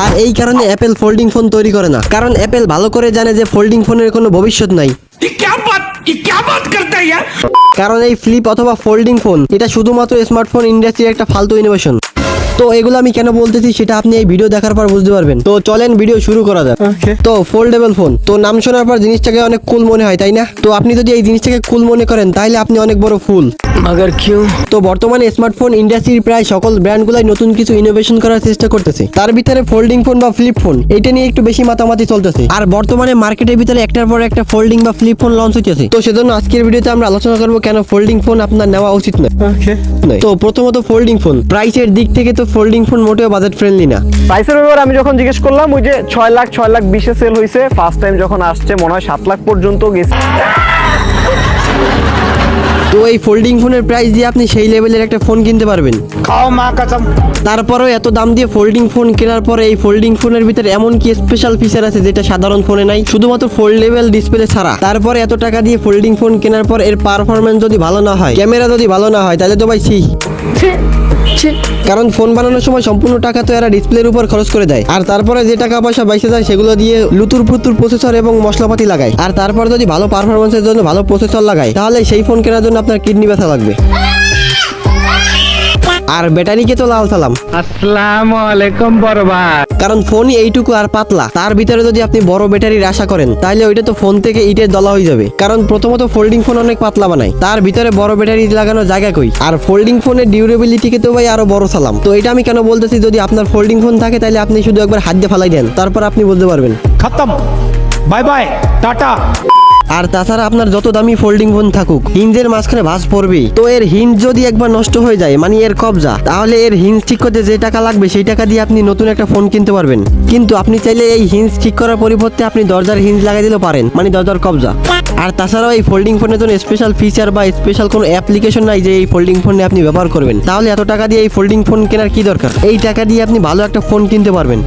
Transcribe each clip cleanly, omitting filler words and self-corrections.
আর এই কারণে Apple folding phone তৈরি করে না, কারণ অ্যাপেল ভালো করে জানে যে ফোল্ডিং ফোনের কোনো ভবিষ্যৎ নাই। কারণ এই ফ্লিপ অথবা ফোল্ডিং ফোন এটা শুধুমাত্র স্মার্টফোন ইন্ডাস্ট্রির একটা ফালতু ইনোভেশন। তো এগুলো আমি কেন বলতেছি সেটা আপনি এই ভিডিও দেখার পর বুঝতে পারবেন। তো চলেন ভিডিও শুরু করা যাক। তো ফোল্ডেবল ফোন, তো নাম শোনার পর জিনিসটাকে অনেক কুল মনে হয়, তাই না? তো আপনি যদি এই জিনিসটাকে কুল মনে করেন তাহলে আপনি অনেক বড় ফুল। मगर क्यों? তো বর্তমানে স্মার্টফোন ইন্ডাস্ট্রির প্রায় সকল ব্র্যান্ডগুলাই নতুন কিছু ইনোভেশন করার চেষ্টা করতেছে। তার ভিতরে ফোল্ডিং ফোন বা ফ্লিপ ফোন এটা নিয়ে একটু বেশি মাতামাতি চলতেছে। আর বর্তমানে মার্কেটের ভিতরে একটার পর একটা ফোল্ডিং বা ফ্লিপ ফোন লঞ্চ হচ্ছে। তো সেজন্য আজকের ভিডিওতে আমরা আলোচনা করব কেন ফোল্ডিং ফোন আপনার নেওয়া উচিত নয়। তো প্রথমত ফোল্ডিং ফোন প্রাইসের দিক থেকে তো ফোল্ডিং ফোন মোটেও বাজেট ফ্রেন্ডলি না। প্রাইসের ব্যাপারে আমি যখন জিজ্ঞেস করলাম ওই যে 6 লাখ 20 সেল হয়েছে, ফার্স্ট টাইম যখন আসছে মনে হয় 7 লাখ পর্যন্ত গেছে। তো এই ফোল্ডিং ফোনের প্রাইস দিয়ে আপনি সেই লেভেলের একটা ফোন কিনতে পারবেন। খাও মা কসম। তারপরেও এত দাম দিয়ে ফোল্ডিং ফোন কেনার পরে এই ফোল্ডিং ফোনের ভিতরে এমন কি স্পেশাল ফিচার আছে যেটা সাধারণ ফোনে নাই, শুধুমাত্র ফোল্ডেবল ডিসপ্লে ছাড়া। তারপরে এত টাকা দিয়ে ফোল্ডিং ফোন কেনার পর এর পারফরম্যান্স যদি ভালো না হয়, ক্যামেরা যদি ভালো না হয়, তাহলে তো ভাই কারণ ফোন বানানোর সময় সম্পূর্ণ টাকা তো এরা ডিসপ্লের উপর খরচ করে দেয়, আর তারপরে যে টাকা পয়সা বাইসে যায় সেগুলো দিয়ে লুতুর ফুতুর প্রসেসর এবং মশলাপাতি লাগায়। আর তারপর যদি ভালো পারফরমেন্সের জন্য ভালো প্রসেসর লাগায় তাহলে সেই ফোন কেনার জন্য আপনার কিডনি ব্যথা লাগবে। আর ব্যাটারিকে তো লাল সালাম, আসসালামু আলাইকুম বরবাদ। কারণ ফোনই এইটুকু আর পাতলা, তার ভিতরে যদি আপনি বড় ব্যাটারির আশা করেন তাহলে ওইটা তো ফোন থেকে ইটের দলা হয়ে যাবে। কারণ প্রথমত ফোল্ডিং ফোন অনেক পাতলা বানায়, তার ভিতরে বড় ব্যাটারি লাগানোর জায়গা কই? আর ফোল্ডিং ফোনের ডিউরেবিলিটিকে তো ভাই আরো বড় সালাম। তো এটা আমি কেন বলতেছি, যদি আপনার ফোল্ডিং ফোন থাকে তাহলে আপনি শুধু একবার হাত দিয়ে ফালাই দেন, তারপর আপনি বুঝতে পারবেন। খতম, বাই বাই, টাটা। আর তাছাড়া আপনার যত দামি ফোল্ডিং ফোন থাকুক, হিঞ্জের মাঝখানে ভাঁজ পড়বেই। তো এর হিঞ্জ যদি একবার নষ্ট হয়ে যায়, মানে এর কবজা, তাহলে এর হিঞ্জ ঠিক করতে যে টাকা লাগবে সেই টাকা দিয়ে আপনি নতুন একটা ফোন কিনতে পারবেন। কিন্তু আপনি চাইলে এই হিঞ্জ ঠিক করার পরিবর্তে আপনি দরজার হিঞ্জ লাগাই দিলেও পারেন, মানে দরজার কবজা। আর তাছাড়াও এই ফোল্ডিং ফোনের জন্য স্পেশাল ফিচার বা স্পেশাল কোনো অ্যাপ্লিকেশন নাই যে এই ফোল্ডিং ফোনে আপনি ব্যবহার করবেন। তাহলে এত টাকা দিয়ে এই ফোল্ডিং ফোন কেনার কি দরকার? এই টাকা দিয়ে আপনি ভালো একটা ফোন কিনতে পারবেন।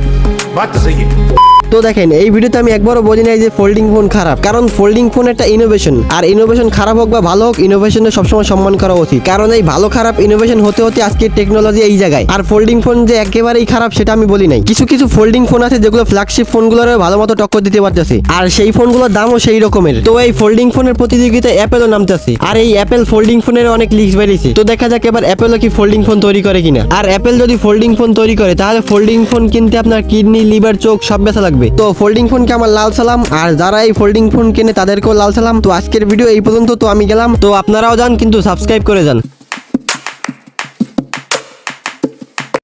তো দেখেন, এই ভিডিওতে আমি একবারও বলি নাই যে ফোল্ডিং ফোন খারাপ, কারণ ফোল্ডিং ফোন একটা ইনোভেশন। আর ইনোভেশন খারাপ হোক বা ভালো হোক, ইনোভেশনের সবসময় সম্মান করা উচিত। কারণ এই ভালো খারাপ ইনোভেশন হতে হতে আজকে টেকনোলজি এই জায়গায়। আর ফোল্ডিং ফোন যে একেবারেই খারাপ সেটা আমি বলি নাই। কিছু কিছু ফোল্ডিং ফোন আছে যেগুলো ফ্ল্যাগশিপ ফোনগুলোর ভালো মতো টক্কর দিতে পারতেছে, আর সেই ফোনগুলোর দামও সেই রকমের। তো এই ফোল্ডিং ফোনের প্রতিযোগিতায় অ্যাপেলও নামতেছে, আর এই অ্যাপেল ফোল্ডিং ফোনের অনেক লিক্স বেরিয়েছে। তো দেখা যাক এবার অ্যাপেলও কি ফোল্ডিং ফোন তৈরি করে কিনা। আর অ্যাপেল যদি ফোল্ডিং ফোন তৈরি করে তাহলে ফোল্ডিং ফোন কিনতে আপনার কিডনি, লিভার, চোখ সব ব্যথা লাগবে। তো ফোল্ডিং ফোনকে আমার লাল সালাম, আর যারা এই ফোল্ডিং ফোন কেনে তাদেরকেও লাল সালাম। তো আজকের ভিডিও এই পর্যন্ত, তো আমি গেলাম। তো আপনারাও যান, কিন্তু সাবস্ক্রাইব করে যান।